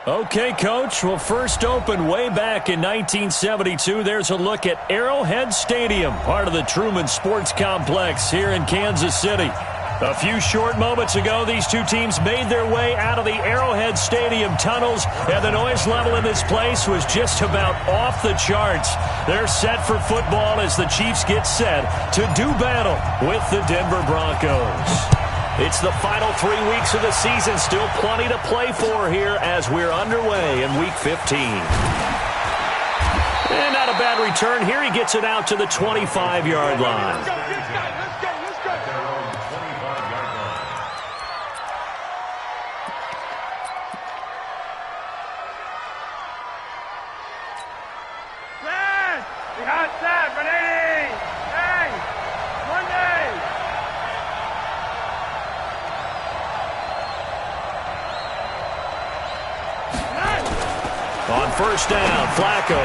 Okay, Coach. Well, first opened way back in 1972. There's a look at Arrowhead Stadium, part of the Truman Sports Complex here in Kansas City. A few short moments ago, these two teams made their way out of the Arrowhead Stadium tunnels, and the noise level in this place was just about off the charts. They're set for football as the Chiefs get set to do battle with the Denver Broncos. It's the final 3 weeks of the season. Still plenty to play for here as we're underway in Week 15. And not a bad return here. He gets it out to the 25-yard line. On first down, Flacco.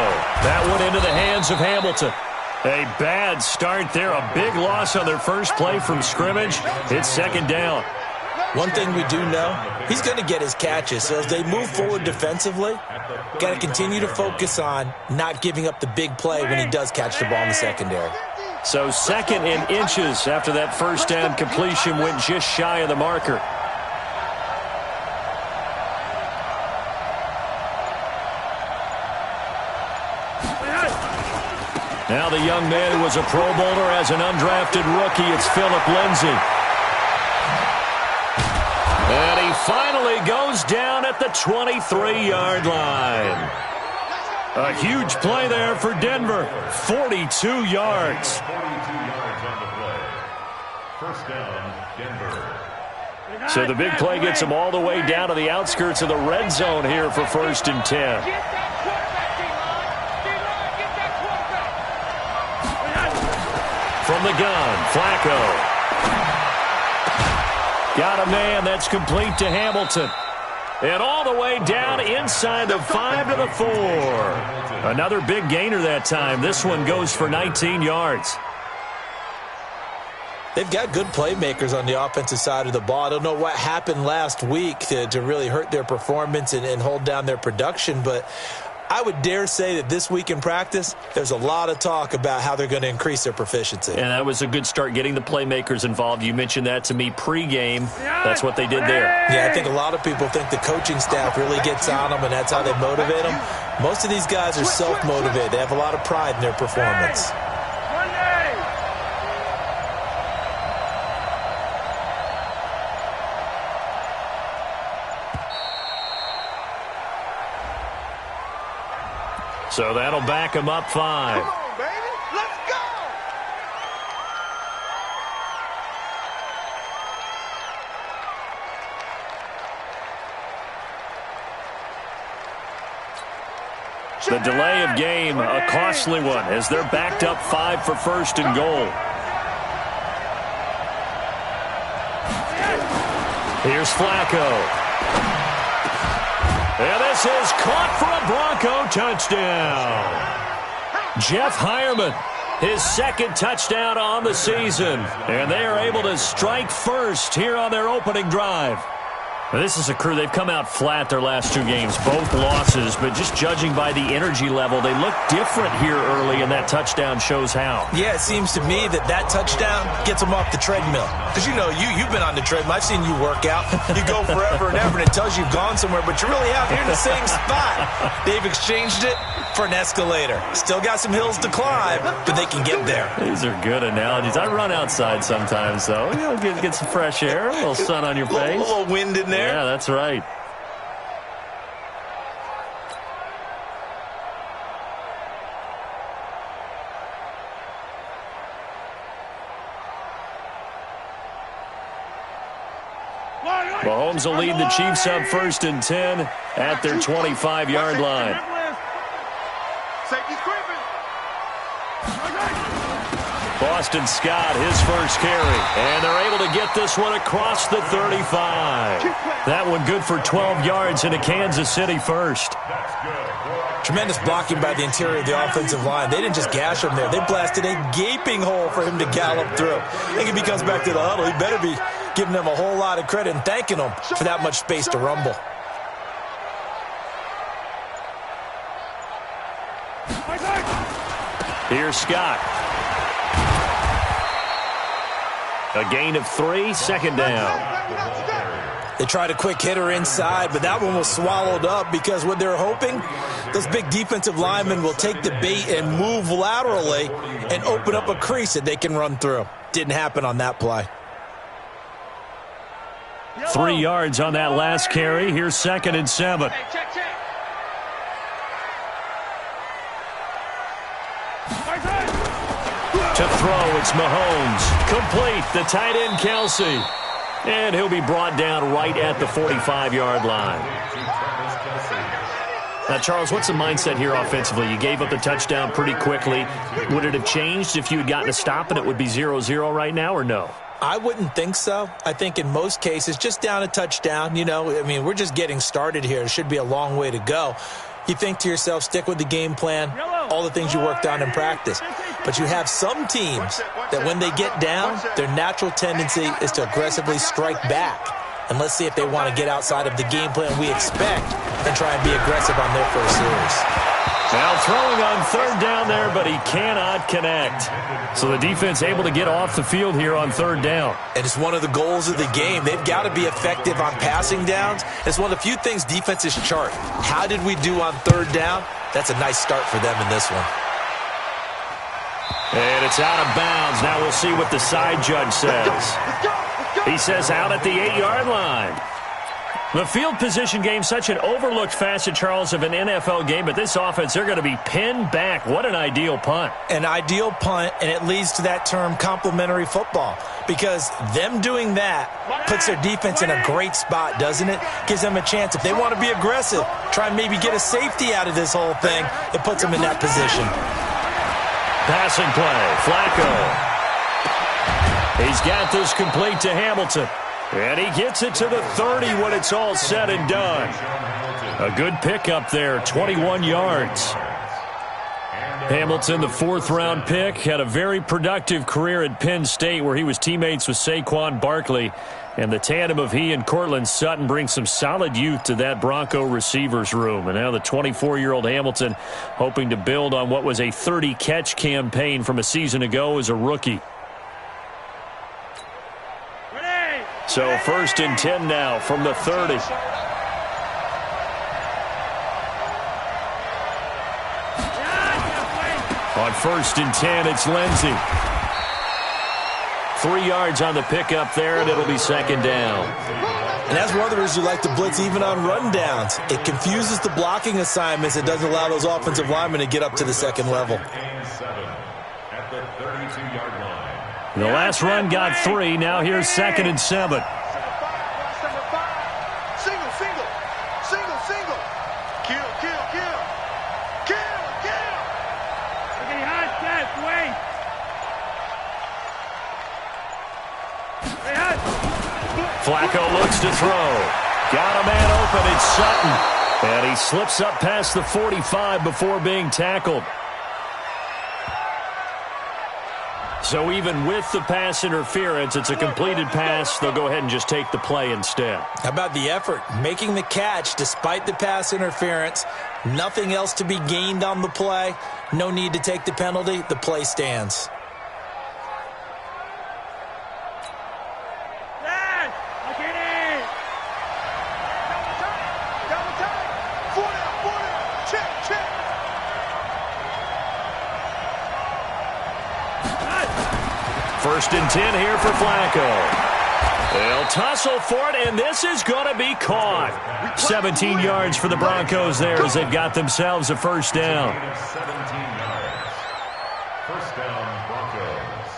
That one into the hands of Hamilton. A bad start there. A big loss on their first play from scrimmage. It's second down. One thing we do know, he's going to get his catches. So as they move forward defensively, got to continue to focus on not giving up the big play when he does catch the ball in the secondary. So second and inches after that first down completion went just shy of the marker. Now the young man who was a Pro Bowler as an undrafted rookie, it's Phillip Lindsay. And he finally goes down at the 23-yard line. A huge play there for Denver. 42 yards. 42 yards on the play. First down, Denver. So the big play gets him all the way down to the outskirts of the red zone here for first and 10. From the gun, Flacco. Got a man that's complete to Hamilton. And all the way down inside the 5 to the 4. Another big gainer that time. This one goes for 19 yards. They've got good playmakers on the offensive side of the ball. I don't know what happened last week to really hurt their performance and hold down their production, but I would dare say that this week in practice, there's a lot of talk about how they're going to increase their proficiency. And that was a good start getting the playmakers involved. You mentioned that to me pregame. That's what they did there. Yeah, I think a lot of people think the coaching staff really gets on them, and that's how they motivate them. Most of these guys are self-motivated. They have a lot of pride in their performance. So that'll back him up 5. Come on, baby. Let's go. The delay of game, a costly one, as they're backed up 5 for first and goal. Here's Flacco. And this is caught for a Bronco touchdown. Jeff Hireman, his second touchdown on the season. And they are able to strike first here on their opening drive. This is a crew. They've come out flat their last 2 games, both losses, but just judging by the energy level, they look different here early, and that touchdown shows how. Yeah, it seems to me that touchdown gets them off the treadmill. Because, you know, you've been on the treadmill. I've seen you work out. You go forever and ever, and it tells you you've gone somewhere, but you're really out here in the same spot. They've exchanged it for an escalator. Still got some hills to climb, but they can get there. These are good analogies. I run outside sometimes, though. You know, get some fresh air, a little sun on your face. A little wind in there. Yeah, that's right. Mahomes will lead the Chiefs up first and 10 at their 25-yard line. Boston Scott, his first carry. And they're able to get this one across the 35. That one good for 12 yards into Kansas City first. Tremendous blocking by the interior of the offensive line. They didn't just gash him there. They blasted a gaping hole for him to gallop through. I think if he comes back to the huddle, he better be giving them a whole lot of credit and thanking them for that much space to rumble. Here's Scott. A gain of 3, second down. They tried a quick hitter inside, but that one was swallowed up because what they're hoping, those big defensive linemen will take the bait and move laterally and open up a crease that they can run through. Didn't happen on that play. 3 yards on that last carry. Here's 2nd and 7. To throw, it's Mahomes. Complete, the tight end, Kelsey. And he'll be brought down right at the 45-yard line. Now, Charles, what's the mindset here offensively? You gave up the touchdown pretty quickly. Would it have changed if you had gotten a stop and it would be 0-0 right now, or no? I wouldn't think so. I think in most cases, just down a touchdown, we're just getting started here. It should be a long way to go. You think to yourself, stick with the game plan, all the things you worked on in practice. But you have some teams that when they get down, their natural tendency is to aggressively strike back. And let's see if they want to get outside of the game plan we expect and try and be aggressive on their first series. Now throwing on 3rd down there, but he cannot connect. So the defense able to get off the field here on 3rd down. And it's one of the goals of the game. They've got to be effective on passing downs. It's one of the few things defenses chart. How did we do on 3rd down? That's a nice start for them in this one. And it's out of bounds. Now we'll see what the side judge says. He says out at the 8-yard line. The field position game, such an overlooked facet, Charles, of an NFL game, but this offense, they're going to be pinned back. What an ideal punt. An ideal punt, and it leads to that term complementary football, because them doing that puts their defense in a great spot, doesn't it? Gives them a chance. If they want to be aggressive, try and maybe get a safety out of this whole thing, it puts them in that position. Passing play, Flacco. He's got this complete to Hamilton. And he gets it to the 30 when it's all said and done. A good pickup there, 21 yards. Hamilton, the 4th-round pick, had a very productive career at Penn State where he was teammates with Saquon Barkley. And the tandem of he and Cortland Sutton brings some solid youth to that Bronco receivers room. And now the 24-year-old Hamilton hoping to build on what was a 30-catch campaign from a season ago as a rookie. So 1st and 10 now from the 30. On 1st and 10, it's Lindsey. 3 yards on the pickup there, and it'll be 2nd down. And that's one of the reasons you like to blitz even on rundowns. It confuses the blocking assignments. It doesn't allow those offensive linemen to get up to the 2nd level. At the 32-yard line. The last run got 3. Now here's 2nd and 7. Single. Kill. Okay, hot, Jeff, wait. Flacco looks to throw. Got a man open. It's Sutton. And he slips up past the 45 before being tackled. So even with the pass interference, it's a completed pass. They'll go ahead and just take the play instead. How about the effort? Making the catch despite the pass interference. Nothing else to be gained on the play. No need to take the penalty. The play stands. First and 10 here for Flacco. They'll tussle for it, and this is going to be caught. 17 yards for the Broncos there as they've got themselves a 1st down. 17 yards. 1st down, Broncos.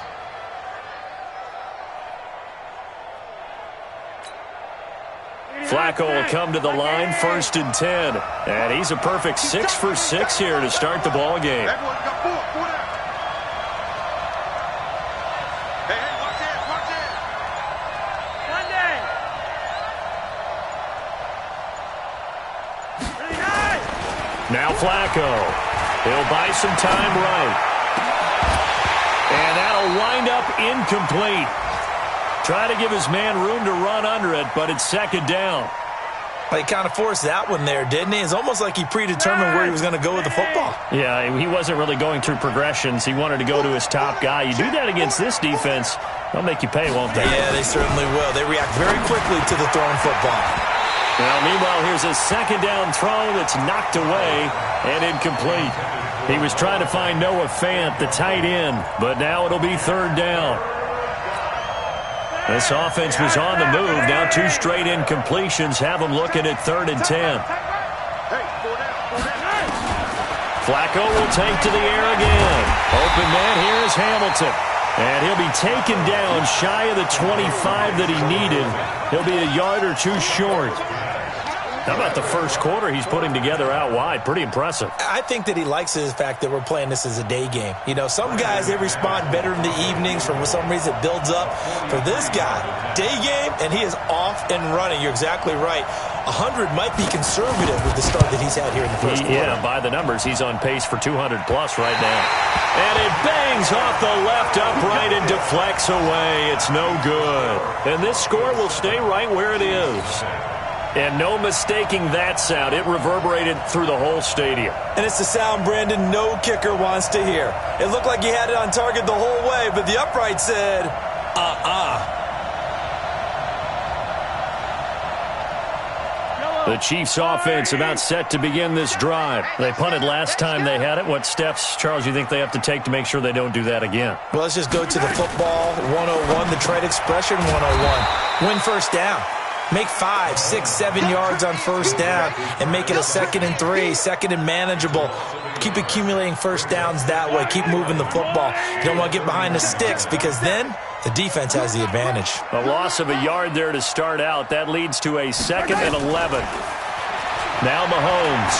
Flacco will come to the line, 1st and 10. And he's a perfect 6 for 6 here to start the ball game. Now Flacco. He'll buy some time right. And that'll wind up incomplete. Try to give his man room to run under it, but it's 2nd down. He kind of forced that one there, didn't he? It's almost like he predetermined where he was going to go with the football. Yeah, he wasn't really going through progressions. He wanted to go to his top guy. You do that against this defense, they'll make you pay, won't they? Yeah, they certainly will. They react very quickly to the thrown football. Well, meanwhile, here's a second down throw that's knocked away and incomplete. He was trying to find Noah Fant, the tight end, but now it'll be third down. This offense was on the move. Now 2 straight incompletions have them looking at 3rd and 10. Flacco will take to the air again. Open man here is Hamilton. And he'll be taken down shy of the 25 that he needed. He'll be a yard or 2 short. How about the first quarter he's putting together out wide? Pretty impressive. I think that he likes the fact that we're playing this as a day game. You know, some guys, they respond better in the evenings. For some reason, it builds up. For this guy, day game, and he is off and running. You're exactly right. 100 might be conservative with the start that he's had here in the first quarter. Yeah, by the numbers, he's on pace for 200-plus right now. And it bangs off the left upright and deflects away. It's no good. And this score will stay right where it is. And no mistaking that sound. It reverberated through the whole stadium. And it's the sound Brandon no kicker wants to hear. It looked like he had it on target the whole way, but the upright said, The Chiefs offense about set to begin this drive. They punted last time they had it. What steps, Charles, you think they have to take to make sure they don't do that again? Well, let's just go to the football 101, the trade expression 101. Win first down. Make 5, 6, 7 yards on first down and make it a 2nd and 3, 2nd and manageable. Keep accumulating first downs that way. Keep moving the football. You don't want to get behind the sticks because then the defense has the advantage. A loss of a yard there to start out. That leads to a 2nd and 11. Now Mahomes.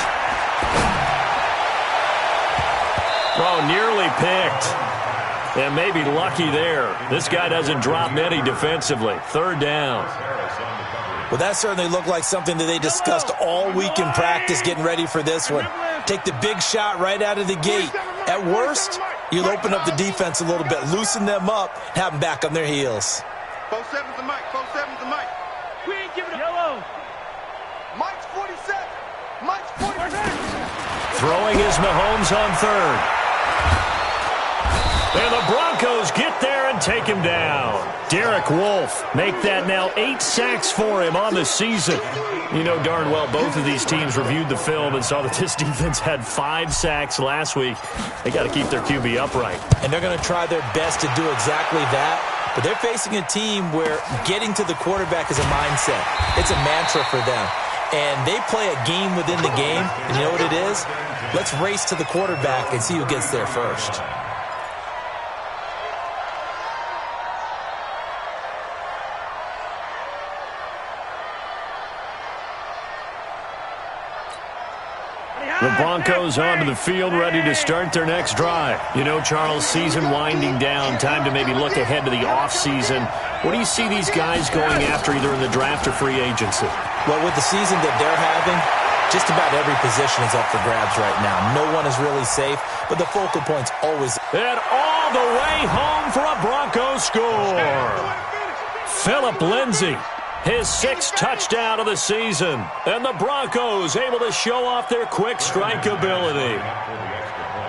Oh, nearly picked. And maybe lucky there. This guy doesn't drop many defensively. 3rd down. Well, that certainly looked like something that they discussed all week in practice getting ready for this one. Take the big shot right out of the gate. At worst, you'll open up the defense a little bit, loosen them up, have them back on their heels. 4-7's the mic, 4-7's the mic. We ain't giving up. Yellow. Mike's 47. Mike's 47. Throwing is Mahomes on 3rd. And the Broncos get there and take him down. Derek Wolfe make that now 8 sacks for him on the season. You know darn well both of these teams reviewed the film and saw that this defense had 5 sacks last week. They got to keep their QB upright. And they're going to try their best to do exactly that. But they're facing a team where getting to the quarterback is a mindset. It's a mantra for them. And they play a game within the game. And you know what it is? Let's race to the quarterback and see who gets there first. The Broncos onto the field, ready to start their next drive. You know, Charles, season winding down, time to maybe look ahead to the offseason. What do you see these guys going after either in the draft or free agency? Well, with the season that they're having, just about every position is up for grabs right now. No one is really safe, but the focal point's always... And all the way home for a Broncos score. Phillip Lindsay. His 6th touchdown of the season. And the Broncos able to show off their quick strike ability.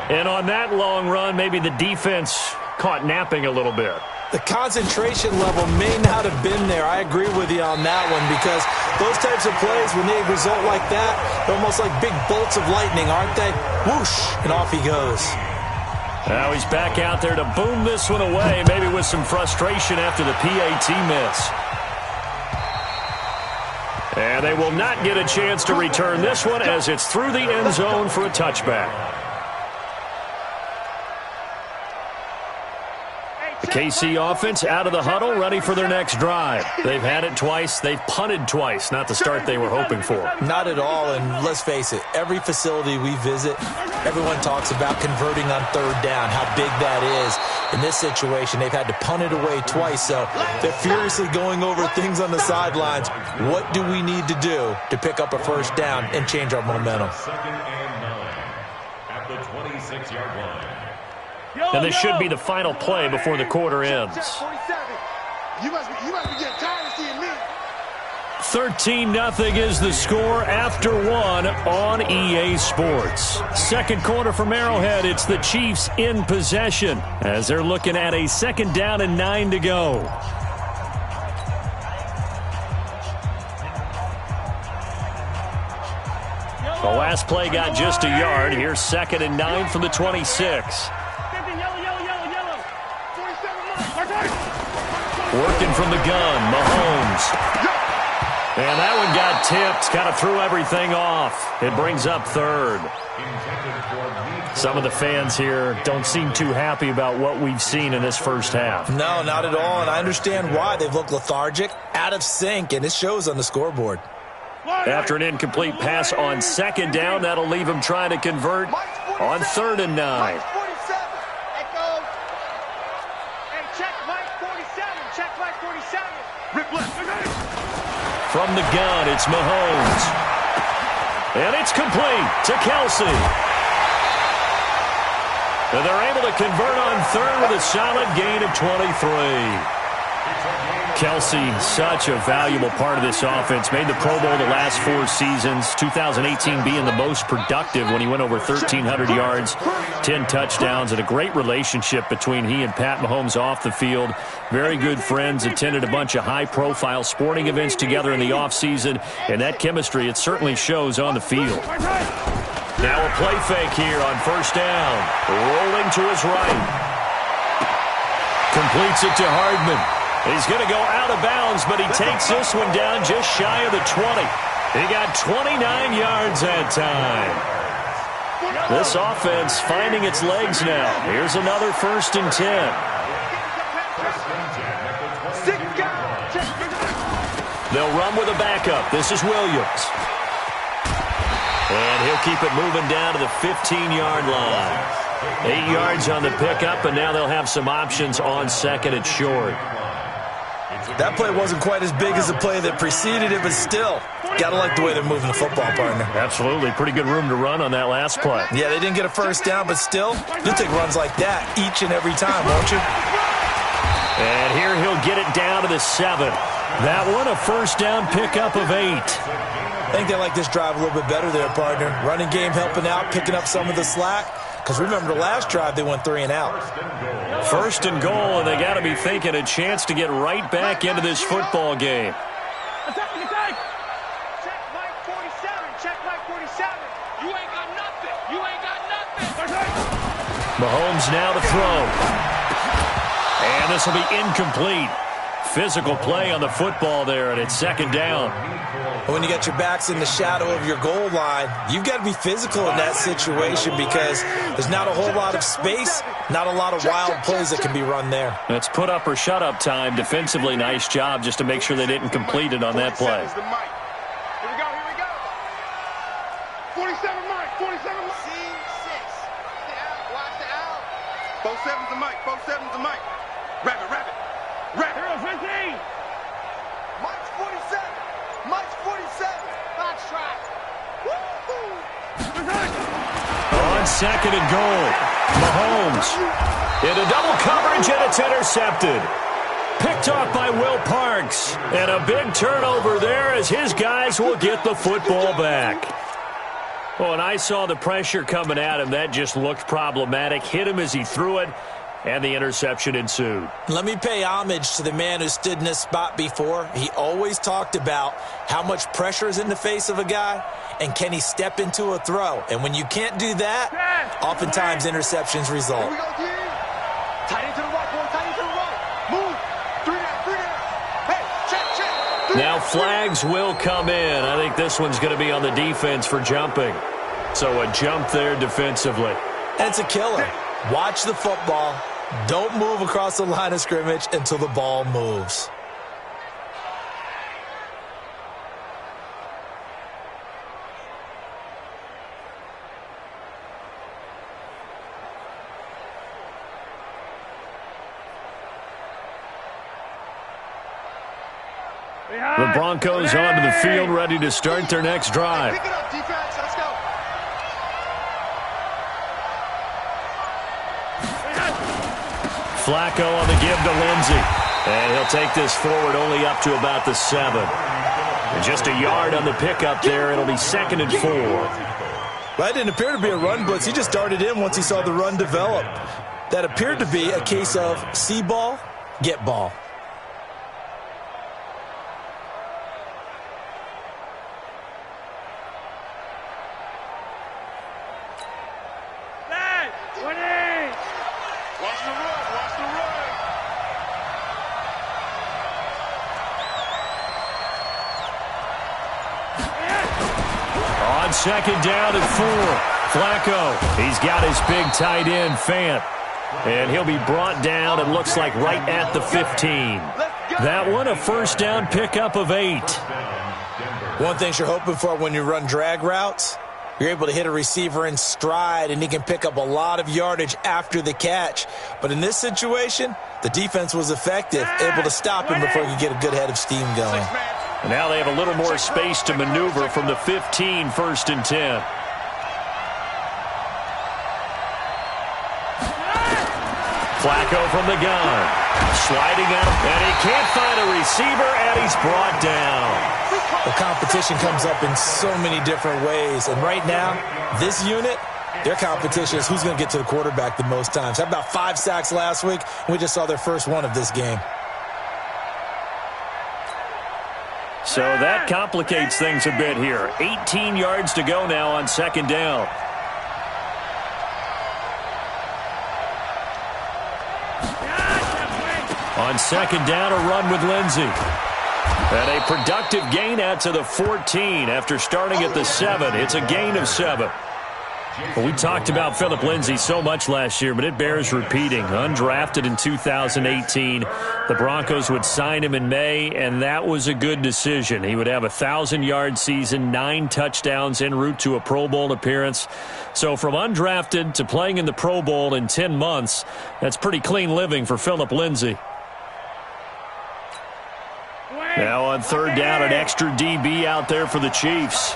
And on that long run, maybe the defense caught napping a little bit. The concentration level may not have been there. I agree with you on that one because those types of plays, when they result like that, they're almost like big bolts of lightning, aren't they? Whoosh, and off he goes. Now he's back out there to boom this one away, maybe with some frustration after the PAT miss. And they will not get a chance to return this one as it's through the end zone for a touchback. The KC offense out of the huddle, ready for their next drive. They've had it twice. They've punted twice. Not the start they were hoping for. Not at all, and let's face it, every facility we visit, everyone talks about converting on 3rd down, how big that is. In this situation, they've had to punt it away twice, so they're furiously going over things on the sidelines. What do we need to do to pick up a first down and change our momentum? 2nd and 9 at the 26-yard line. And this should be the final play before the quarter ends. You must be getting tired of seeing me. 13-0 is the score after one on EA Sports. Second quarter from Arrowhead, it's the Chiefs in possession as they're looking at a 2nd down and 9 to go. The last play got just a yard. Here's 2nd and 9 from the 26. Working from the gun, Mahomes. And that one got tipped, kind of threw everything off. It brings up 3rd. Some of the fans here don't seem too happy about what we've seen in this first half. No, not at all, and I understand why. They've looked lethargic, out of sync, and it shows on the scoreboard. After an incomplete pass on 2nd down, that'll leave him trying to convert on 3rd and 9. From the gun, it's Mahomes. And it's complete to Kelsey. And they're able to convert on 3rd with a solid gain of 23. Kelsey, such a valuable part of this offense. Made the Pro Bowl the last 4 seasons. 2018 being the most productive when he went over 1,300 yards, 10 touchdowns, and a great relationship between he and Pat Mahomes off the field. Very good friends, attended a bunch of high-profile sporting events together in the offseason, and that chemistry, it certainly shows on the field. Now a play fake here on 1st down. Rolling to his right. Completes it to Hardman. He's going to go out of bounds, but he takes this one down just shy of the 20. He got 29 yards that time. This offense finding its legs now. Here's another 1st and 10. They'll run with a backup. This is Williams. And he'll keep it moving down to the 15-yard line. 8 yards on the pickup, and now they'll have some options on 2nd and short. That play wasn't quite as big as the play that preceded it, but still, gotta like the way they're moving the football, partner. Absolutely. Pretty good room to run on that last play. Yeah, they didn't get a 1st down, but still, you'll take runs like that each and every time, won't you? And here he'll get it down to the 7. That one, a 1st down pickup of 8. I think they like this drive a little bit better there, partner. Running game helping out, picking up some of the slack. Because remember, the last drive, they went 3 and out. 1st and goal, and they got to be thinking a chance to get right back into this football game. Check Mike 47. Check Mike 47. You ain't got nothing. You ain't got nothing. Mahomes now to throw. And this will be incomplete. Physical play on the football there, and it's 2nd down. When you got your backs in the shadow of your goal line, you've got to be physical in that situation because there's not a whole lot of space, not a lot of wild plays that can be run there. It's put up or shut up time. Defensively, nice job just to make sure they didn't complete it on that play. Here we go, here we go. 47 Mike, 47 Mike. Scene 6. Watch the out. 47's the Mike, 47's the Mike. Rabbit. Rabbit. 0-15. Mike's 47. Mike's 47. Box track. On 2nd and goal, Mahomes into double coverage, and it's intercepted. Picked off by Will Parks. And a big turnover there as his guys will get the football back. Oh, and I saw the pressure coming at him. That just looked problematic. Hit him as he threw it. And the interception ensued. Let me pay homage to the man who stood in this spot before. He always talked about how much pressure is in the face of a guy and can he step into a throw. And when you can't do that, oftentimes interceptions result. Here we go, G. Tight into the right, boy. Tight into the right. Move. 3 down. Hey, check. Now flags will come in. I think this one's going to be on the defense for jumping. So a jump there defensively. And it's a killer. Watch the football. Don't move across the line of scrimmage until the ball moves. The Broncos onto the field, ready to start their next drive. Pick it up, defense. Let's go. Flacco on the give to Lindsey. And he'll take this forward only up to about the 7. And just a yard on the pickup there. It'll be 2nd and 4. Well, that didn't appear to be a run blitz. He just darted in once he saw the run develop. That appeared to be a case of see ball, get ball. Second down and 4. Flacco, he's got his big tight end, Fant. And he'll be brought down, it looks like, right at the 15. That one, a first down pickup of 8. One thing you're hoping for when you run drag routes, you're able to hit a receiver in stride, and he can pick up a lot of yardage after the catch. But in this situation, the defense was effective, able to stop him before he could get a good head of steam going. And now they have a little more space to maneuver from the 15, 1st and 10. Flacco from the gun. Sliding out, and he can't find a receiver, and he's brought down. The competition comes up in so many different ways. And right now, this unit, their competition is who's going to get to the quarterback the most times. Had about 5 sacks last week, and we just saw their first one of this game. So that complicates things a bit here. 18 yards to go now on 2nd down. On 2nd down, a run with Lindsey. And a productive gain out to the 14 after starting at the 7. It's a gain of 7. Well, we talked about Philip Lindsay so much last year, but it bears repeating. Undrafted in 2018. The Broncos would sign him in May, and that was a good decision. He would have a 1,000-yard season, 9 touchdowns en route to a Pro Bowl appearance. So from undrafted to playing in the Pro Bowl in 10 months, that's pretty clean living for Philip Lindsay. Now on 3rd down, an extra DB out there for the Chiefs.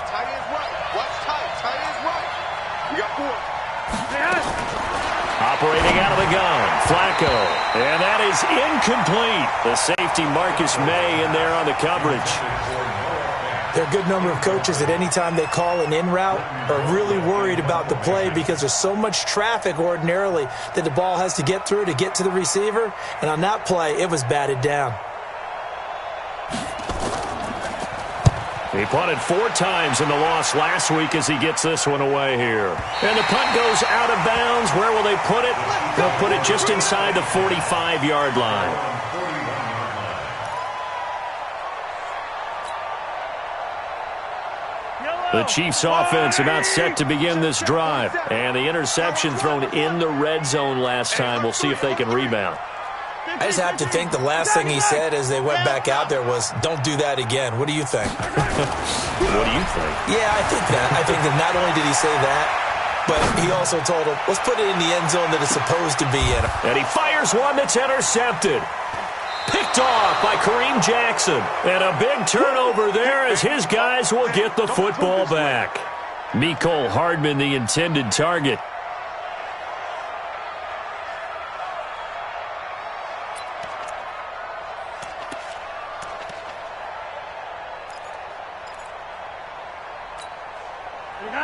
Operating out of the gun, Flacco. And that is incomplete. The safety, Marcus May, in there on the coverage. There are a good number of coaches that any time they call an in route are really worried about the play because there's so much traffic ordinarily that the ball has to get through to get to the receiver. And on that play, it was batted down. He punted 4 times in the loss last week as he gets this one away here. And the punt goes out of bounds. Where will they put it? They'll put it just inside the 45-yard line. The Chiefs offense about set to begin this drive. And the interception thrown in the red zone last time. We'll see if they can rebound. I just have to think the last thing he said as they went back out there was, don't do that again. What do you think? What do you think? Yeah, I think that. I think that not only did he say that, but he also told him, let's put it in the end zone that it's supposed to be in. And he fires one that's intercepted. Picked off by Kareem Jackson. And a big turnover there as his guys will get the football back. Mecole Hardman, the intended target.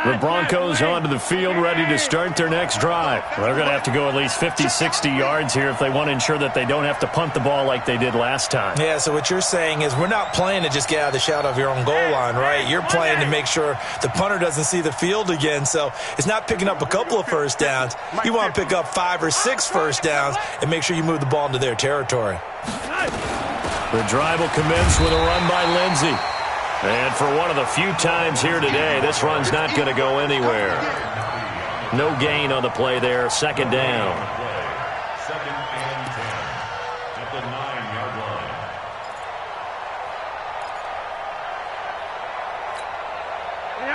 The Broncos onto the field, ready to start their next drive. They're going to have to go at least 50, 60 yards here if they want to ensure that they don't have to punt the ball like they did last time. Yeah, so what you're saying is we're not playing to just get out of the shadow of your own goal line, right? You're playing to make sure the punter doesn't see the field again. So it's not picking up a couple of first downs. You want to pick up 5 or 6 first downs and make sure you move the ball into their territory. The drive will commence with a run by Lindsey. And for one of the few times here today, this run's not going to go anywhere. No gain on the play there. 2nd down. 2nd and 10 at the 9-yard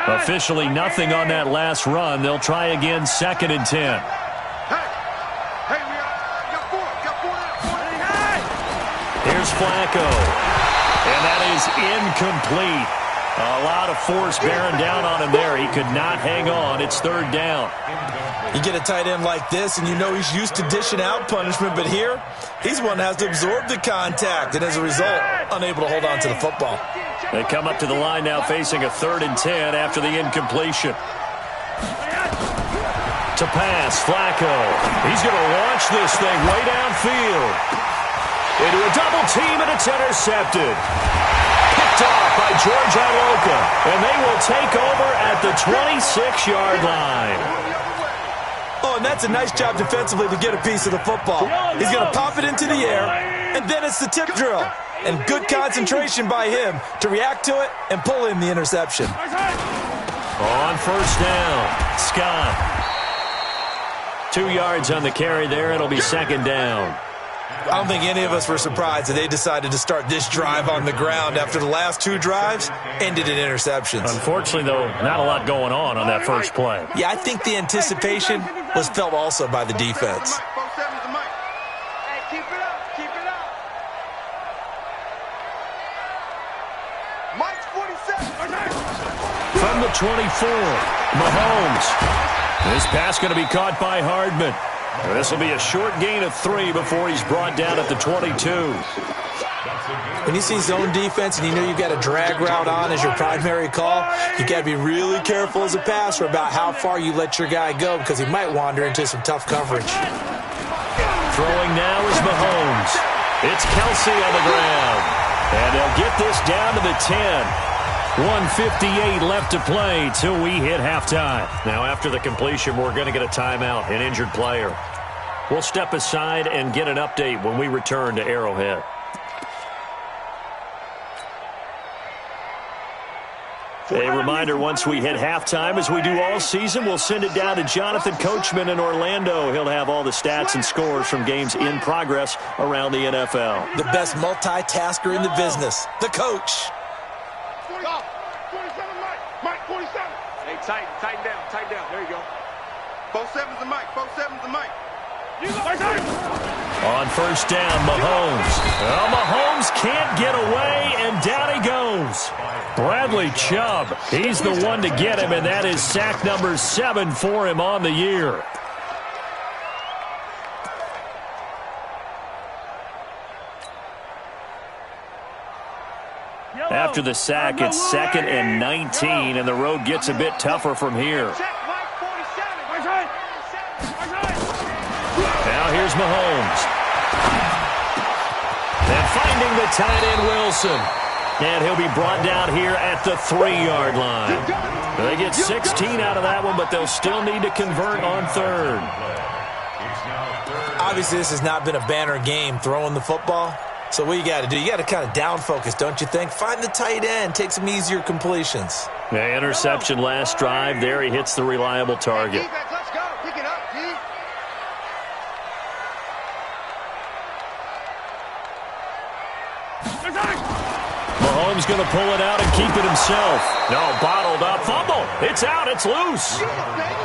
line. Officially nothing on that last run. They'll try again, 2nd and 10. Here's Flacco. And that is incomplete. A lot of force bearing down on him there. He could not hang on. It's 3rd down. You get a tight end like this, and you know he's used to dishing out punishment, but here, he's one that has to absorb the contact, and as a result, unable to hold on to the football. They come up to the line now facing a 3rd and 10 after the incompletion. To pass, Flacco. He's going to launch this thing way downfield. Into a double team, and it's intercepted. Picked off by George Iloka, and they will take over at the 26-yard line. Oh, and that's a nice job defensively to get a piece of the football. He's going to pop it into the air, and then it's the tip drill. And good concentration by him to react to it and pull in the interception. On 1st down, Scott. 2 yards on the carry there. It'll be 2nd down. I don't think any of us were surprised that they decided to start this drive on the ground after the last 2 drives ended in interceptions. Unfortunately, though, not a lot going on that first play. Yeah, I think the anticipation was felt also by the defense. Hey, keep it up, keep it up. Mike's 47. From the 24, Mahomes. This pass going to be caught by Hardman. This will be a short gain of 3 before he's brought down at the 22. When you see zone defense and you know you've got a drag route on as your primary call, you got to be really careful as a passer about how far you let your guy go because he might wander into some tough coverage. Throwing now is Mahomes. It's Kelsey on the ground. And they'll get this down to the 10. 1:58 left to play till we hit halftime. Now, after the completion, we're going to get a timeout, an injured player. We'll step aside and get an update when we return to Arrowhead. A reminder, once we hit halftime, as we do all season, we'll send it down to Jonathan Coachman in Orlando. He'll have all the stats and scores from games in progress around the NFL. The best multitasker in the business, the coach. 47, Mike 47. Hey, tighten down. There you go. 47's the Mike, 47's the Mike. On 1st down, Mahomes. Well, Mahomes can't get away, and down he goes. Bradley Chubb, he's the one to get him, and that is sack number 7 for him on the year. After the sack, it's 2nd and 19, and the road gets a bit tougher from here. Now here's Mahomes. And finding the tight end, Wilson. And he'll be brought down here at the 3-yard line. They get 16 out of that one, but they'll still need to convert on 3rd. Obviously, this has not been a banner game throwing the football. So what you got to do, you got to kind of down focus, don't you think? Find the tight end, take some easier completions. Yeah, interception last drive. There he hits the reliable target. Let's go. Pick it up, D. Mahomes going to pull it out and keep it himself. No, bottled up. Fumble. It's out. It's loose.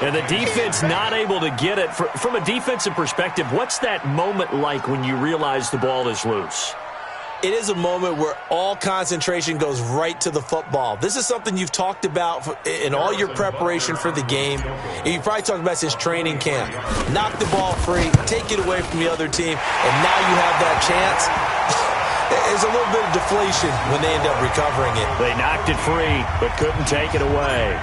And the defense not able to get it. From a defensive perspective, what's that moment like when you realize the ball is loose? It is a moment where all concentration goes right to the football. This is something you've talked about in all your preparation for the game. And you probably talked about since training camp. Knock the ball free, take it away from the other team, and now you have that chance. There's a little bit of deflation when they end up recovering it. They knocked it free, but couldn't take it away.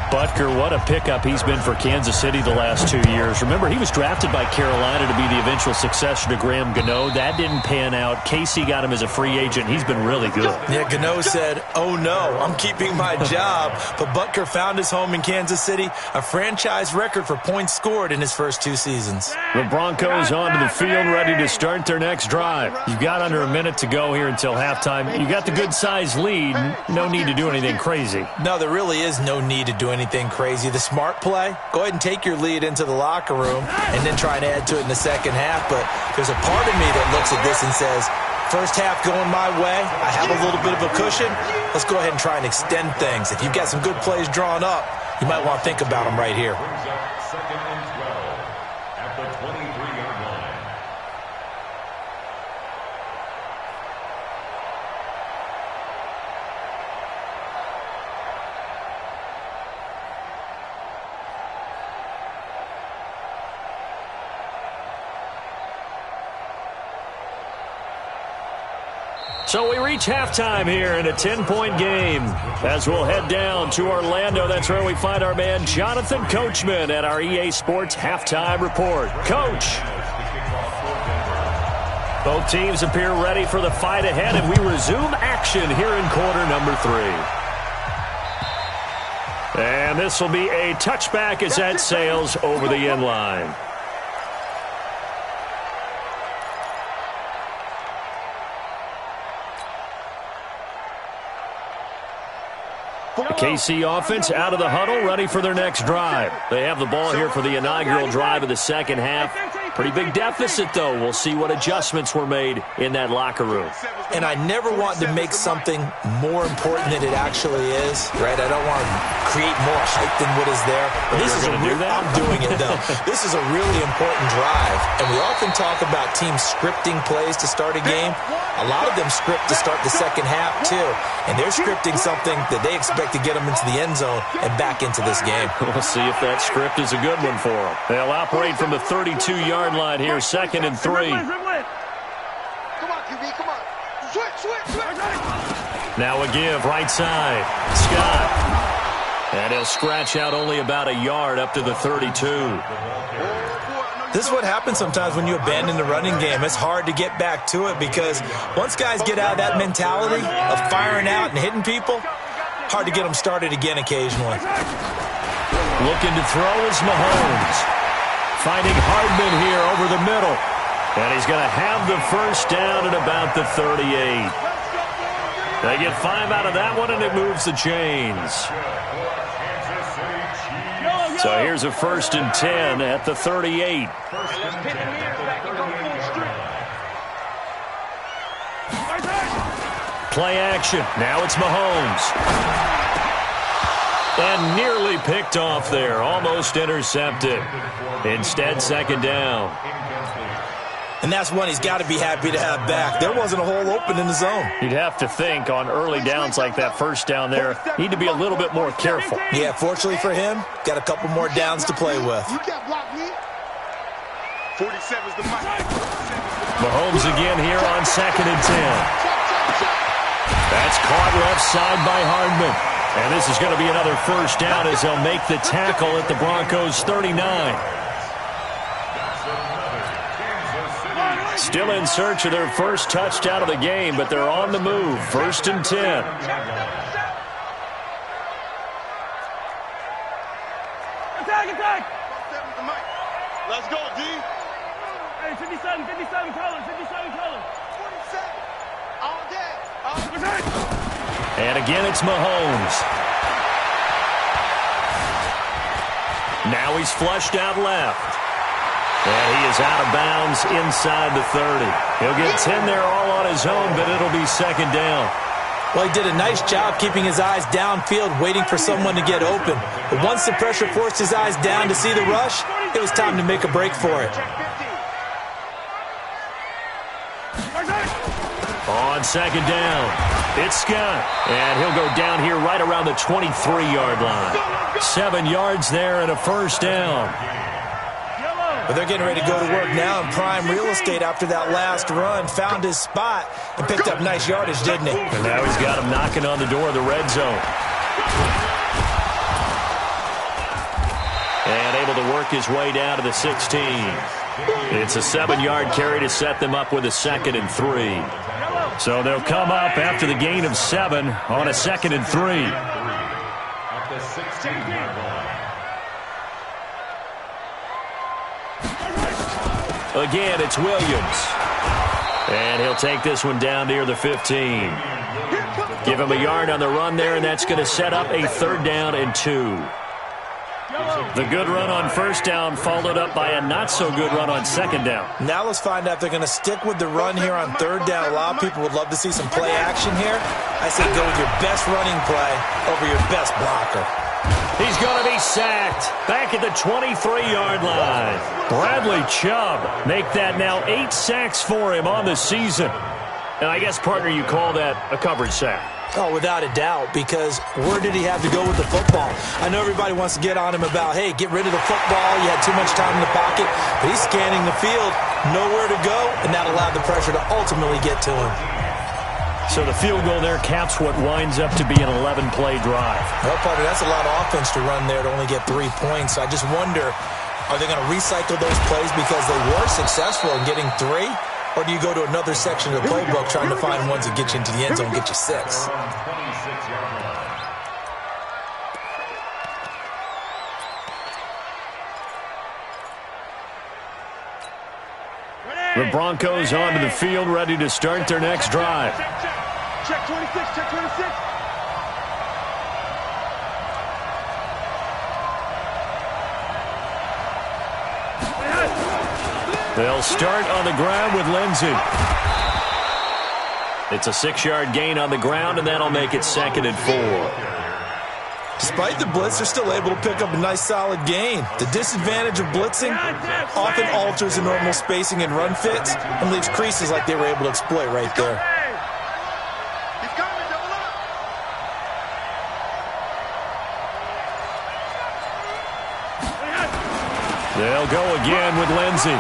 Butker, what a pickup he's been for Kansas City the last 2 years. Remember, he was drafted by Carolina to be the eventual successor to Graham Gano. That didn't pan out. Casey got him as a free agent. He's been really good. Yeah, Gano said, oh no, I'm keeping my job. But Butker found his home in Kansas City, a franchise record for points scored in his first 2 seasons. The Broncos onto the field, ready to start their next drive. You've got under a minute to go here until halftime. You got the good-sized lead. No need to do anything crazy. No, there really is no need to do anything crazy. The smart play, go ahead and take your lead into the locker room and then try and add to it in the second half. But there's a part of me that looks at this and says, first half going my way, I have a little bit of a cushion. Let's go ahead and try and extend things. If you've got some good plays drawn up, you might want to think about them right here. Second and 12 at the 23-yard line. So we reach halftime here in a 10-point game. As we'll head down to Orlando, that's where we find our man Jonathan Coachman at our EA Sports Halftime Report. Coach. Both teams appear ready for the fight ahead, and we resume action here in quarter number 3. And this will be a touchback as that sails over the end line. The KC offense out of the huddle, ready for their next drive. They have the ball here for the inaugural drive of the second half. Pretty big deficit, though. We'll see what adjustments were made in that locker room. And I never want to make something more important than it actually is, right? I don't want to create more hype than what is there. But this is I'm doing it, though. This is a really important drive. And we often talk about teams scripting plays to start a game. A lot of them script to start the second half, too. And they're scripting something that they expect to get them into the end zone and back into this game. We'll see if that script is a good one for them. They'll operate from the 32-yard line here, 2nd and 3. Come on, QB, come on. Switch. Now a give, right side. Scott. And he'll scratch out only about a yard up to the 32. This is what happens sometimes when you abandon the running game. It's hard to get back to it because once guys get out of that mentality of firing out and hitting people, hard to get them started again occasionally. Looking to throw is Mahomes. Finding Hardman here over the middle. And he's going to have the first down at about the 38. They get 5 out of that one, and it moves the chains. So here's a 1st and 10 at the 38. Play action. Now it's Mahomes. And nearly picked off there. Almost intercepted. Instead, 2nd down. And that's one he's got to be happy to have back. There wasn't a hole open in the zone. You'd have to think on early downs like that first down there, need to be a little bit more careful. Yeah, fortunately for him, got a couple more downs to play with. You can't block me. 47's the mic. Mahomes again here on 2nd and 10. That's caught left side by Hardman. And this is going to be another first down as they'll make the tackle at the Broncos' 39. Still in search of their first touchdown of the game, but they're on the move. 1st and 10. Attack! Let's go, D. Hey, 57 colors. 47. All day. And again, it's Mahomes. Now he's flushed out left. And he is out of bounds inside the 30. He'll get 10 there all on his own, but it'll be 2nd down. Well, he did a nice job keeping his eyes downfield, waiting for someone to get open. But once the pressure forced his eyes down to see the rush, it was time to make a break for it. On 2nd down, it's Scott. And he'll go down here right around the 23-yard line. 7 yards there and a first down. But they're getting ready to go to work now in prime real estate after that last run. Found his spot and picked up nice yardage, didn't he? And now he's got him knocking on the door of the red zone. And able to work his way down to the 16. It's a 7-yard carry to set them up with a 2nd and 3. So they'll come up after the gain of 7 on a 2nd and 3. At the 16-yard line. Again, it's Williams. And he'll take this one down near the 15. Give him a yard on the run there, and that's going to set up a 3rd down and 2. The good run on 1st down followed up by a not-so-good run on 2nd down. Now let's find out if they're going to stick with the run here on 3rd down. A lot of people would love to see some play action here. I say go with your best running play over your best blocker. He's going to be sacked back at the 23-yard line. Bradley Chubb make that now 8 sacks for him on the season. And I guess, partner, you call that a coverage sack. Oh, without a doubt, because where did he have to go with the football? I know everybody wants to get on him about, hey, get rid of the football. You had too much time in the pocket. But he's scanning the field, nowhere to go, and that allowed the pressure to ultimately get to him. So the field goal there caps what winds up to be an 11-play drive. Well, partner, that's a lot of offense to run there to only get 3 points. So I just wonder, are they going to recycle those plays because they were successful in getting 3? Or do you go to another section of the playbook trying to find ones that get you into the end zone and get you 6? The Broncos onto the field, ready to start their next drive. Check 26, check 26. They'll start on the ground with Lindsey. It's a 6-yard gain on the ground, and that'll make it 2nd and 4. Despite the blitz, they're still able to pick up a nice solid gain. The disadvantage of blitzing often alters the normal spacing and run fits and leaves creases like they were able to exploit right there. He's coming, double up. They'll go again with Lindsey.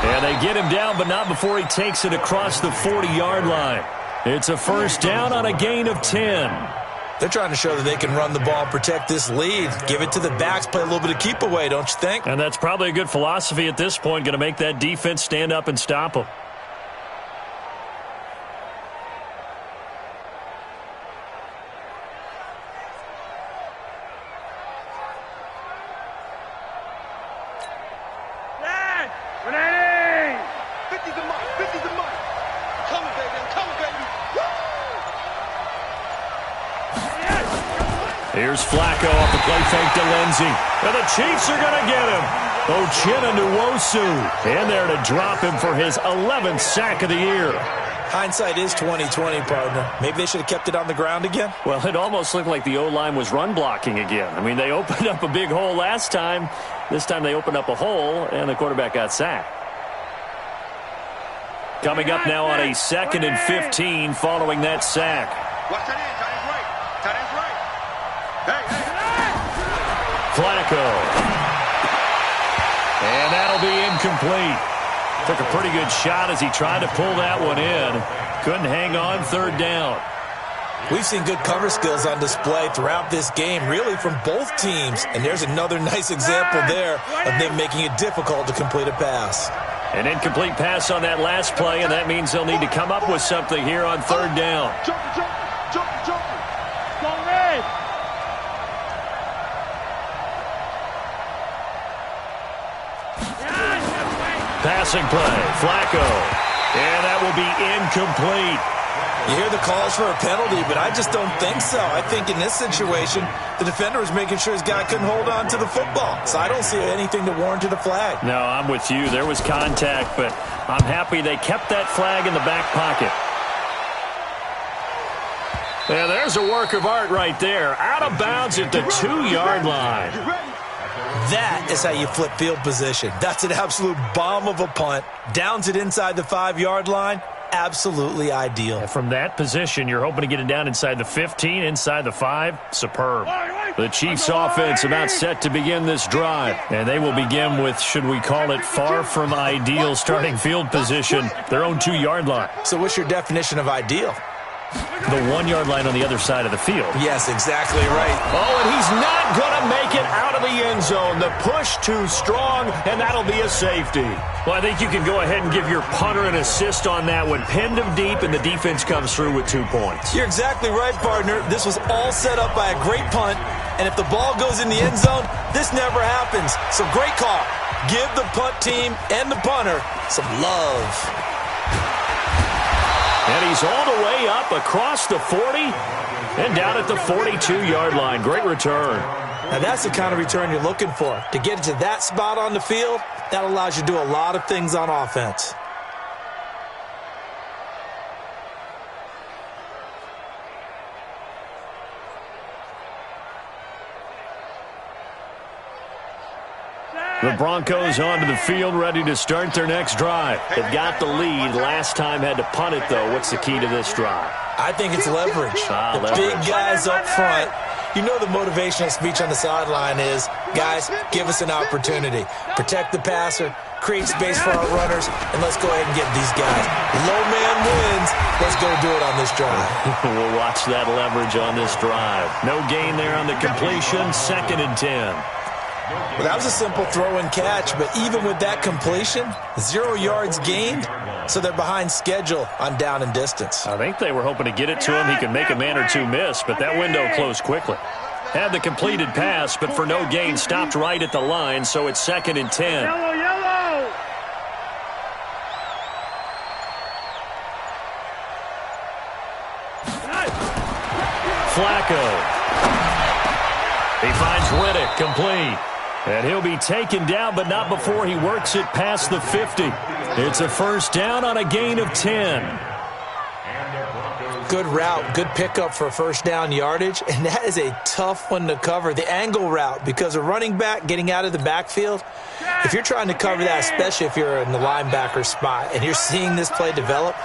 And they get him down, but not before he takes it across the 40-yard line. It's a first down on a gain of 10. They're trying to show that they can run the ball and protect this lead. Give it to the backs, play a little bit of keep away, don't you think? And that's probably a good philosophy at this point, going to make that defense stand up and stop them. Here's Flacco off the play fake to Lindsey. And the Chiefs are going to get him. Uchenna-Nwosu in there to drop him for his 11th sack of the year. Hindsight is 20/20, partner. Maybe they should have kept it on the ground again. Well, it almost looked like the O-line was run blocking again. I mean, they opened up a big hole last time. This time they opened up a hole, and the quarterback got sacked. Coming up now on a 2nd and 15 following that sack. Watch that end, tight end's right. Tight end's right. Flacco. And that'll be incomplete. Took a pretty good shot as he tried to pull that one in. Couldn't hang on 3rd down. We've seen good cover skills on display throughout this game, really from both teams. And there's another nice example there of them making it difficult to complete a pass. An incomplete pass on that last play, and that means they'll need to come up with something here on 3rd down. Passing play, Flacco, and that will be incomplete. You hear the calls for a penalty, but I just don't think so. I think in this situation, the defender was making sure his guy couldn't hold on to the football. So I don't see anything to warrant a flag. No, I'm with you. There was contact, but I'm happy they kept that flag in the back pocket. Yeah, there's a work of art right there. Out of bounds at the 2-yard line. That is how you flip field position. That's an absolute bomb of a punt. Downs it inside the 5-yard line. Absolutely ideal. And from that position, you're hoping to get it down inside the 15, inside the 5. Superb. The Chiefs offense about set to begin this drive. And they will begin with, should we call it, far from ideal starting field position, their own 2-yard line. So what's your definition of ideal? The 1-yard line on the other side of the field. Yes, exactly right. Oh, and he's not going to make it out of the end zone. The push too strong, and that'll be a safety. Well, I think you can go ahead and give your punter an assist on that one. Pinned him deep, and the defense comes through with 2 points. You're exactly right, partner. This was all set up by a great punt, and if the ball goes in the end zone, this never happens. So great call. Give the punt team and the punter some love. And he's all the way up across the 40 and down at the 42-yard line. Great return. Now, that's the kind of return you're looking for. To get to that spot on the field, that allows you to do a lot of things on offense. The Broncos onto the field, ready to start their next drive. They've got the lead. Last time had to punt it, though. What's the key to this drive? I think it's leverage. The leverage. big guys up front You know the motivational speech on the sideline is, guys, give us an opportunity. Protect the passer, create space for our runners, and let's go ahead and get these guys. Low man wins. Let's go do it on this drive. We'll watch that leverage on this drive. No gain there on the completion, 2nd and 10. Well, that was a simple throw and catch, but even with that completion, 0 yards gained, so they're behind schedule on down and distance. I think they were hoping to get it to him. He could make a man or two miss, but that window closed quickly. Had the completed pass, but for no gain, stopped right at the line, so it's 2nd and 10. Yellow, yellow. Flacco. He finds Riddick, complete. And he'll be taken down, but not before he works it past the 50. It's a 1st down on a gain of 10. Good route, good pickup for 1st down yardage, and that is a tough one to cover. The angle route, because a running back getting out of the backfield, if you're trying to cover that, especially if you're in the linebacker spot, and you're seeing this play develop,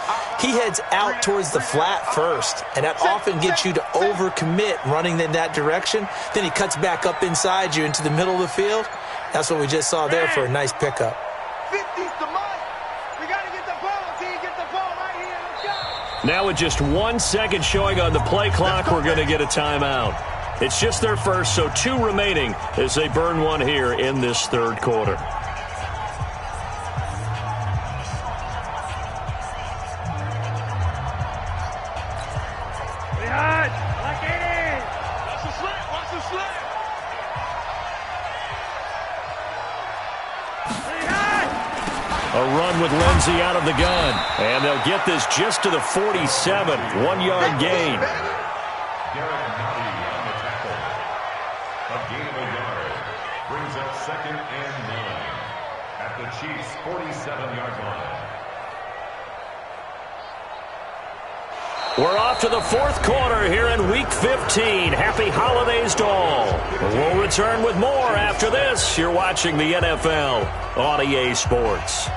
he heads out towards the flat first, and that often gets you to overcommit running in that direction. Then he cuts back up inside you into the middle of the field. That's what we just saw there for a nice pickup. 50's the mark. We got to get the ball. Until you get the ball right here. Let's go. Now with just 1 second showing on the play clock, we're going to get a timeout. It's just their first, so 2 remaining as they burn one here in this 3rd quarter. Behind. Lock it in. Watch the slant. Watch the slant. Behind. A run with Lindsey out of the gun. And they'll get this just to the 47. 1-yard gain. A gain of a yard brings up 2nd and 9 at the Chiefs' 47-yard line. We're off to the 4th quarter here in Week 15. Happy holidays to all. We'll return with more after this. You're watching the NFL on EA Sports.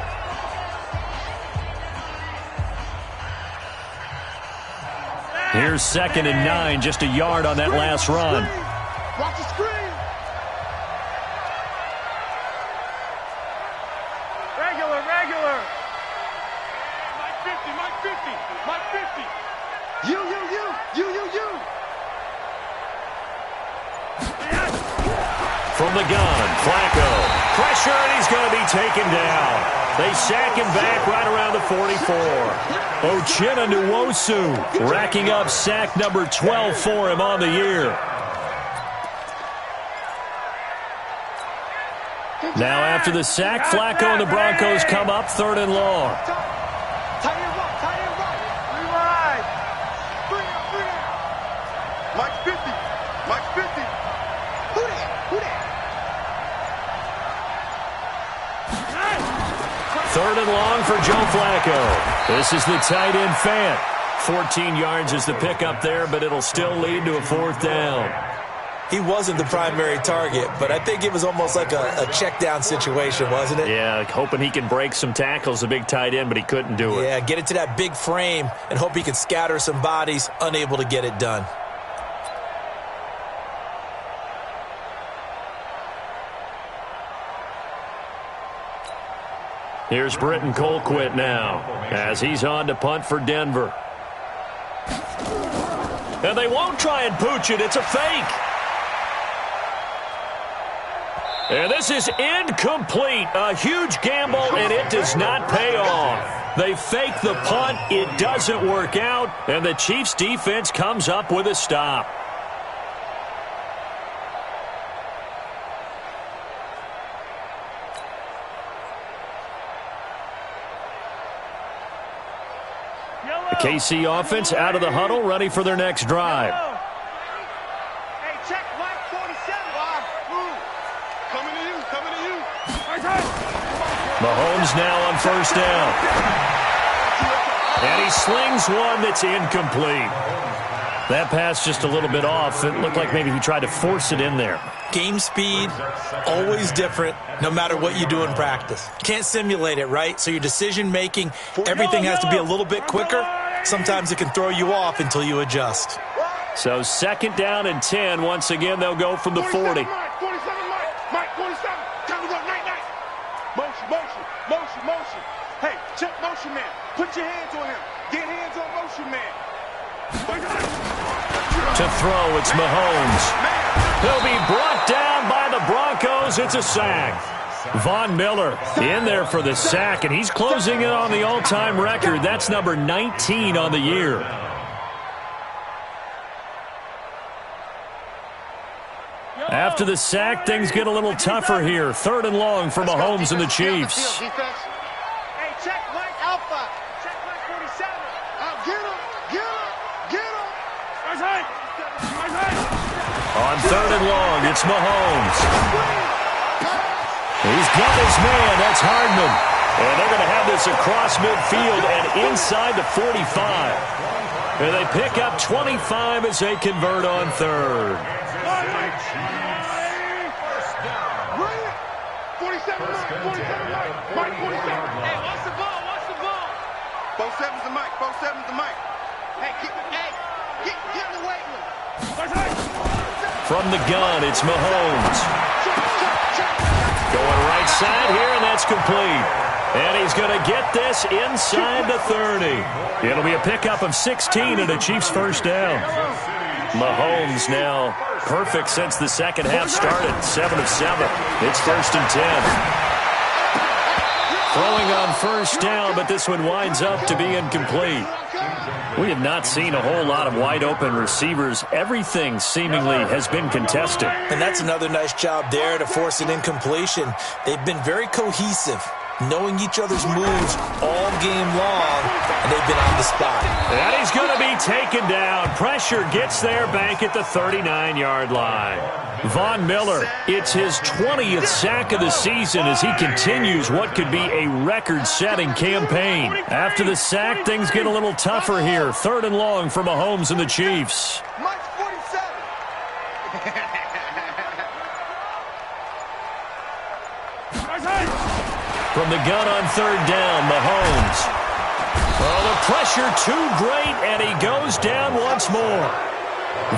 Here's 2nd and 9, just a yard on that last run. Watch the screen. Regular, regular. Mike 50, Mike 50, Mike 50. You. From the gun, Flacco. Pressure, and he's going to be taken down. They sack him back right around the 44. Uchenna Nwosu racking up sack number 12 for him on the year. Now after the sack, Flacco and the Broncos come up 3rd and long. Tight end right. Rewind. Bring it. Mike 50, Mike 50. Who that? 3rd and long for Joe Flacco. This is the tight end Fant. 14 yards is the pickup there, but it'll still lead to a 4th down. He wasn't the primary target, but I think it was almost like a check down situation, wasn't it? Yeah, hoping he can break some tackles, the big tight end, but he couldn't do it. Yeah, get it to that big frame and hope he could scatter some bodies, unable to get it done. Here's Britton Colquitt now as he's on to punt for Denver. And they won't try and pooch it. It's a fake. And this is incomplete. A huge gamble, and it does not pay off. They fake the punt. It doesn't work out, and the Chiefs' defense comes up with a stop. The KC offense out of the huddle, ready for their next drive. Hey, check Mike 47. Move. Coming to you. Mahomes now on 1st down. And he slings one that's incomplete. That pass just a little bit off. It looked like maybe he tried to force it in there. Game speed, always different, no matter what you do in practice. Can't simulate it, right? So your decision-making, everything has to be a little bit quicker. Sometimes it can throw you off until you adjust. So 2nd down and 10. Once again, they'll go from the 40. 47, Mike, 47. Time to go, night. Motion. Hey, check motion man. Put your hands on him. Get hands on motion man. To throw, it's Mahomes. He'll be brought down by the Broncos. It's a sack. Von Miller in there for the sack, and he's closing in on the all-time record. That's number 19 on the year. After the sack, things get a little tougher here. 3rd and long for Mahomes and the Chiefs. Hey, check Mike Alpha. Check Mike 47. Get him. On 3rd and long, it's Mahomes. He's got his man. That's Hardman. And they're going to have this across midfield and inside the 45. And they pick up 25 as they convert on 3rd. 47, Mike. Hey, watch the ball. 47's the Mike. Hey, get in the weight room. From the gun, it's Mahomes. Going right side here, and that's complete. And he's going to get this inside the 30. It'll be a pickup of 16 and a Chiefs 1st down. Mahomes now perfect since the 2nd half started. 7 of 7. It's 1st and 10. Throwing on 1st down, but this one winds up to be incomplete. We have not seen a whole lot of wide-open receivers. Everything seemingly has been contested. And that's another nice job there to force an incompletion. They've been very cohesive, knowing each other's moves all game long, and they've been on the spot. And he's going to be taken down. Pressure gets there back at the 39-yard line. Von Miller, it's his 20th sack of the season as he continues what could be a record-setting campaign. After the sack, things get a little tougher here. 3rd and long for Mahomes and the Chiefs. Mike's 47. From the gun on 3rd down, Mahomes. Oh, the pressure too great, and he goes down once more.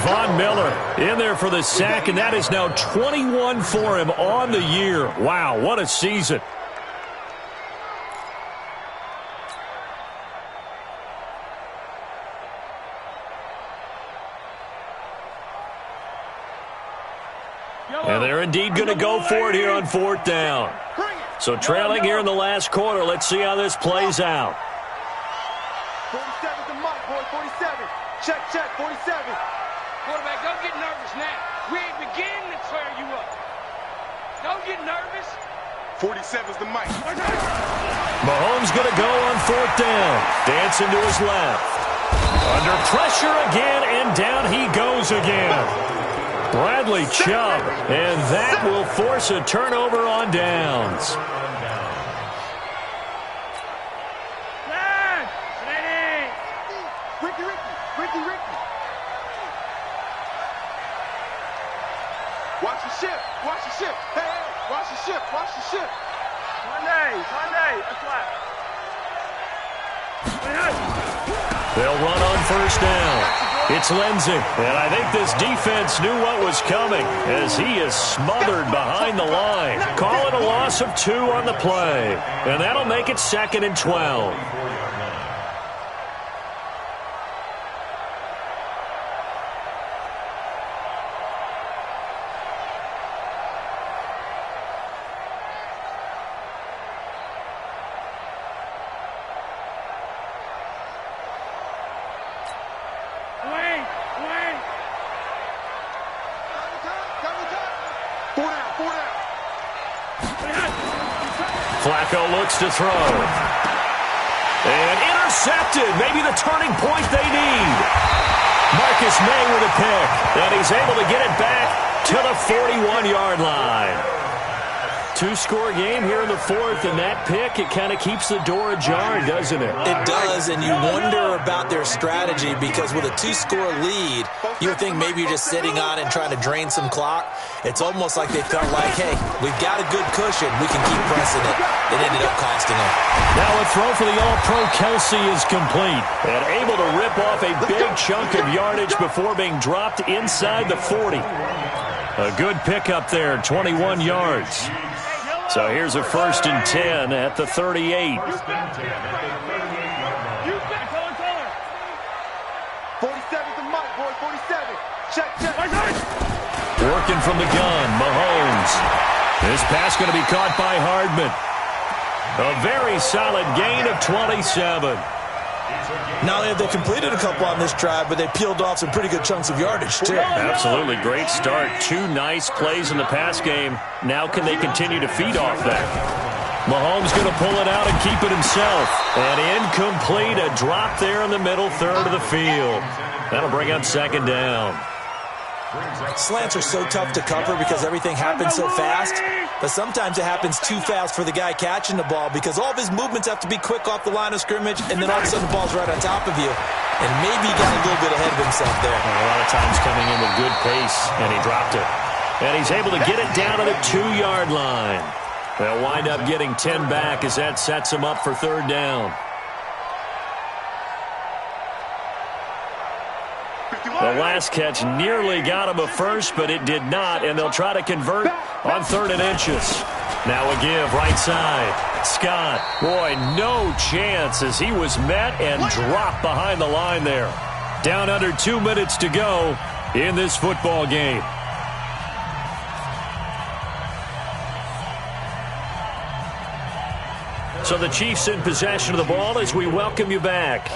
Von Miller in there for the sack, and that is now 21 for him on the year. Wow, what a season. And they're indeed going to go for it here on 4th down. So trailing here in the last quarter. Let's see how this plays out. 47's the Mike, boy. 47. Check, 47. Quarterback, don't get nervous now. We ain't beginning to clear you up. Don't get nervous. 47's the Mike. Mahomes going to go on 4th down. Dancing to his left. Under pressure again, and down he goes again. Bradley Chubb, and that will force a turnover on downs. Ricky. Watch the ship. Hey, watch the ship. Sunday. That's right. They'll run on 1st down. It's Lindsey, and I think this defense knew what was coming as he is smothered behind the line. Call it a loss of 2 on the play, and that'll make it 2nd and 12. Flacco looks to throw. And intercepted. Maybe the turning point they need. Marcus May with a pick. And he's able to get it back to the 41-yard line. 2-score game here in the 4th, and that pick, it kind of keeps the door ajar, doesn't it? It does, and you wonder about their strategy because with a 2-score lead, you would think maybe you're just sitting on it and trying to drain some clock. It's almost like they felt like, hey, we've got a good cushion. We can keep pressing it. It ended up costing them. Now a throw for the All-Pro Kelsey is complete and able to rip off a big big chunk of yardage before being dropped inside the 40. A good pickup there, 21 yards. So here's a 1st and 10 at the 38. 47 to Mike, boys, 47. Check. Working from the gun, Mahomes. This pass going to be caught by Hardman. A very solid gain of 27. Not only have they completed a couple on this drive, but they peeled off some pretty good chunks of yardage, too. Absolutely great start. 2 nice plays in the pass game. Now can they continue to feed off that? Mahomes going to pull it out and keep it himself. And incomplete, a drop there in the middle third of the field. That'll bring up 2nd down. Slants are so tough to cover because everything happens so fast, but sometimes it happens too fast for the guy catching the ball because all of his movements have to be quick off the line of scrimmage, and then all of a sudden the ball's right on top of you. And maybe he got a little bit ahead of himself there. A lot of times coming in with good pace, and he dropped it. And he's able to get it down to the 2-yard line. They'll wind up getting 10 back as that sets him up for 3rd down. The last catch nearly got him a first, but it did not, and they'll try to convert on 3rd and inches. Now a give, right side. Scott, boy, no chance as he was met and dropped behind the line there. Down under 2 minutes to go in this football game. So the Chiefs in possession of the ball as we welcome you back.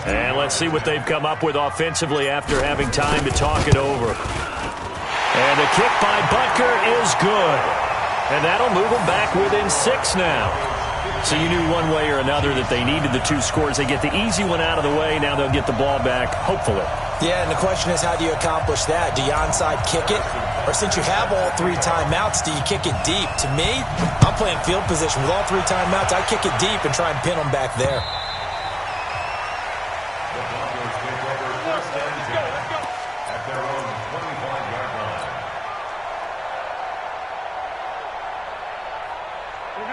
And let's see what they've come up with offensively after having time to talk it over. And the kick by Butker is good. And that'll move them back within 6 now. So you knew one way or another that they needed the 2 scores. They get the easy one out of the way. Now they'll get the ball back, hopefully. Yeah, and the question is, how do you accomplish that? Do you onside kick it? Or since you have all 3 timeouts, do you kick it deep? To me, I'm playing field position with all 3 timeouts. I kick it deep and try and pin them back there.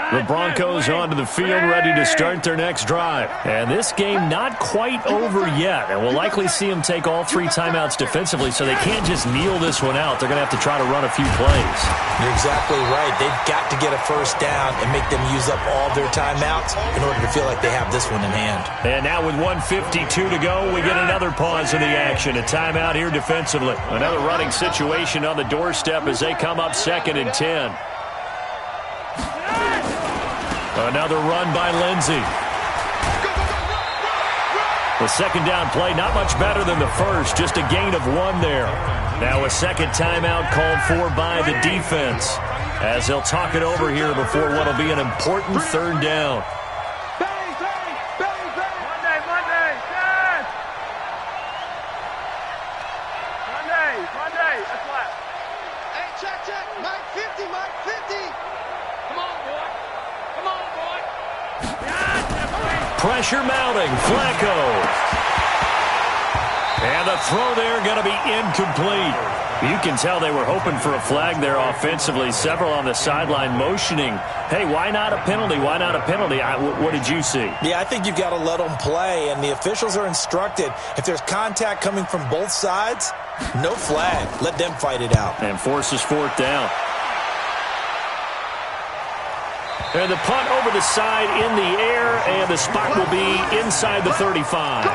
The Broncos onto the field, ready to start their next drive. And this game not quite over yet. And we'll likely see them take all 3 timeouts defensively, so they can't just kneel this one out. They're going to have to try to run a few plays. You're exactly right. They've got to get a first down and make them use up all their timeouts in order to feel like they have this one in hand. And now with 1:52 to go, we get another pause in the action. A timeout here defensively. Another running situation on the doorstep as they come up 2nd and 10. Another run by Lindsey. The 2nd down play, not much better than the first, just a gain of 1 there. Now a 2nd timeout called for by the defense as they'll talk it over here before what will be an important 3rd down. Monday, that's left. Hey, check. Mike 50, Mike 50. Come on, boy. Pressure mounting, Flacco. And the throw there going to be incomplete. You can tell they were hoping for a flag there offensively. Several on the sideline motioning, hey, why not a penalty? Why not a penalty? What did you see? Yeah, I think you've got to let them play, and the officials are instructed. If there's contact coming from both sides, no flag. Let them fight it out. And forces 4th down. And the punt over the side in the air, and the spot will be inside the 35.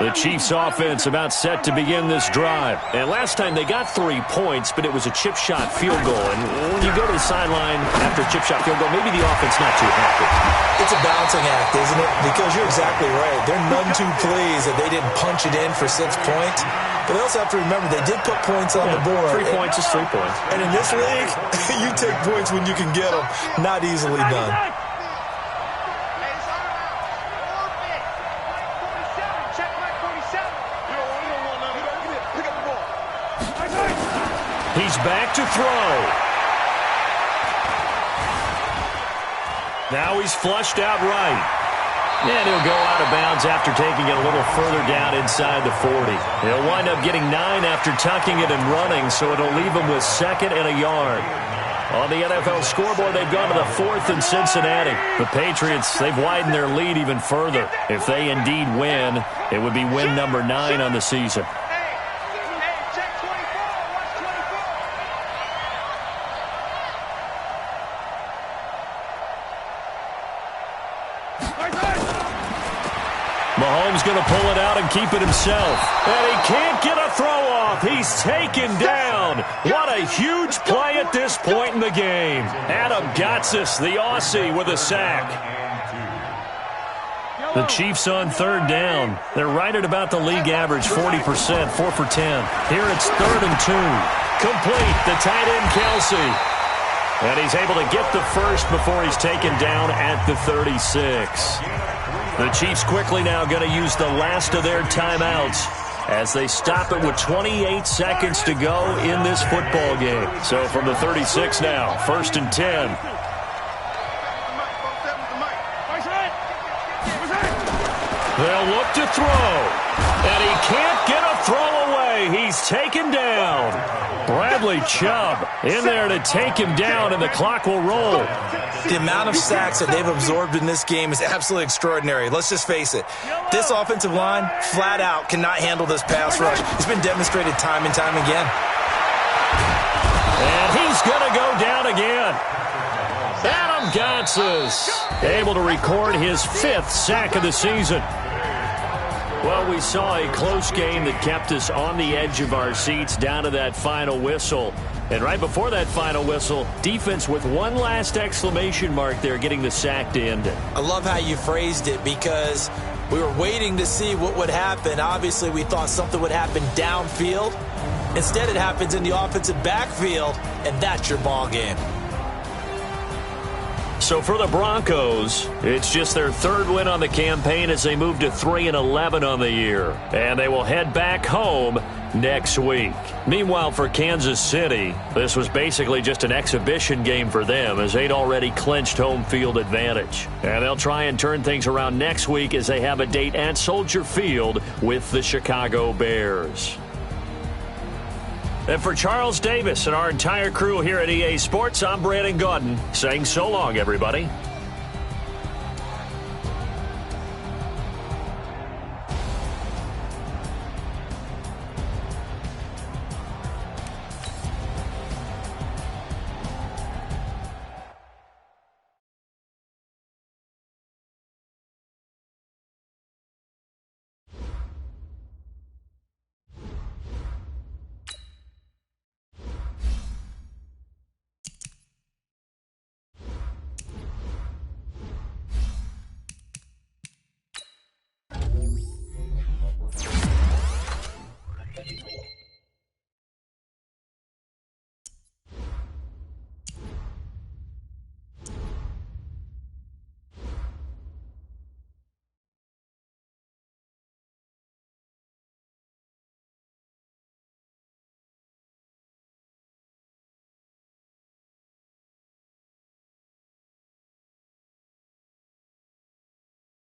The Chiefs offense about set to begin this drive. And last time they got 3 points, but it was a chip shot field goal. And when you go to the sideline after a chip shot field goal, maybe the offense not too happy. It's a balancing act, isn't it? Because you're exactly right. They're none too pleased that they didn't punch it in for 6 points. But they also have to remember they did put points on the board. 3 points is 3 points. And in this league, you take points when you can get them. Not easily done. He's back to throw. Now he's flushed out right. And he'll go out of bounds after taking it a little further down inside the 40. He'll wind up getting 9 after tucking it and running, so it'll leave him with 2nd and a yard. On the NFL scoreboard, they've gone to the 4th in Cincinnati. The Patriots, they've widened their lead even further. If they indeed win, it would be win number 9 on the season. Mahomes going to pull it out and keep it himself. And he can't get a throw off. He's taken down. What a huge play at this point in the game. Adam Gotsis, the Aussie, with a sack. The Chiefs on 3rd down. They're right at about the league average, 40%, 4 for 10. Here it's 3rd and 2. Complete, the tight end Kelsey. And he's able to get the first before he's taken down at the 36. The Chiefs quickly now going to use the last of their timeouts as they stop it with 28 seconds to go in this football game. So from the 36 now, 1st and 10. They'll look to throw. And he can't get a throw away. He's taken down. Bradley Chubb in there to take him down, and the clock will roll. The amount of sacks that they've absorbed in this game is absolutely extraordinary. Let's just face it. This offensive line, flat out, cannot handle this pass rush. It's been demonstrated time and time again. And he's going to go down again. Adam Gotsis able to record his 5th sack of the season. Well, we saw a close game that kept us on the edge of our seats down to that final whistle. And right before that final whistle, defense with one last exclamation mark there, getting the sack to end it. I love how you phrased it because we were waiting to see what would happen. Obviously, we thought something would happen downfield. Instead, it happens in the offensive backfield, and that's your ball game. So for the Broncos, it's just their 3rd win on the campaign as they move to 3-11 on the year. And they will head back home next week. Meanwhile, for Kansas City, this was basically just an exhibition game for them as they'd already clinched home field advantage. And they'll try and turn things around next week as they have a date at Soldier Field with the Chicago Bears. And for Charles Davis and our entire crew here at EA Sports, I'm Brandon Gaudin saying so long, everybody.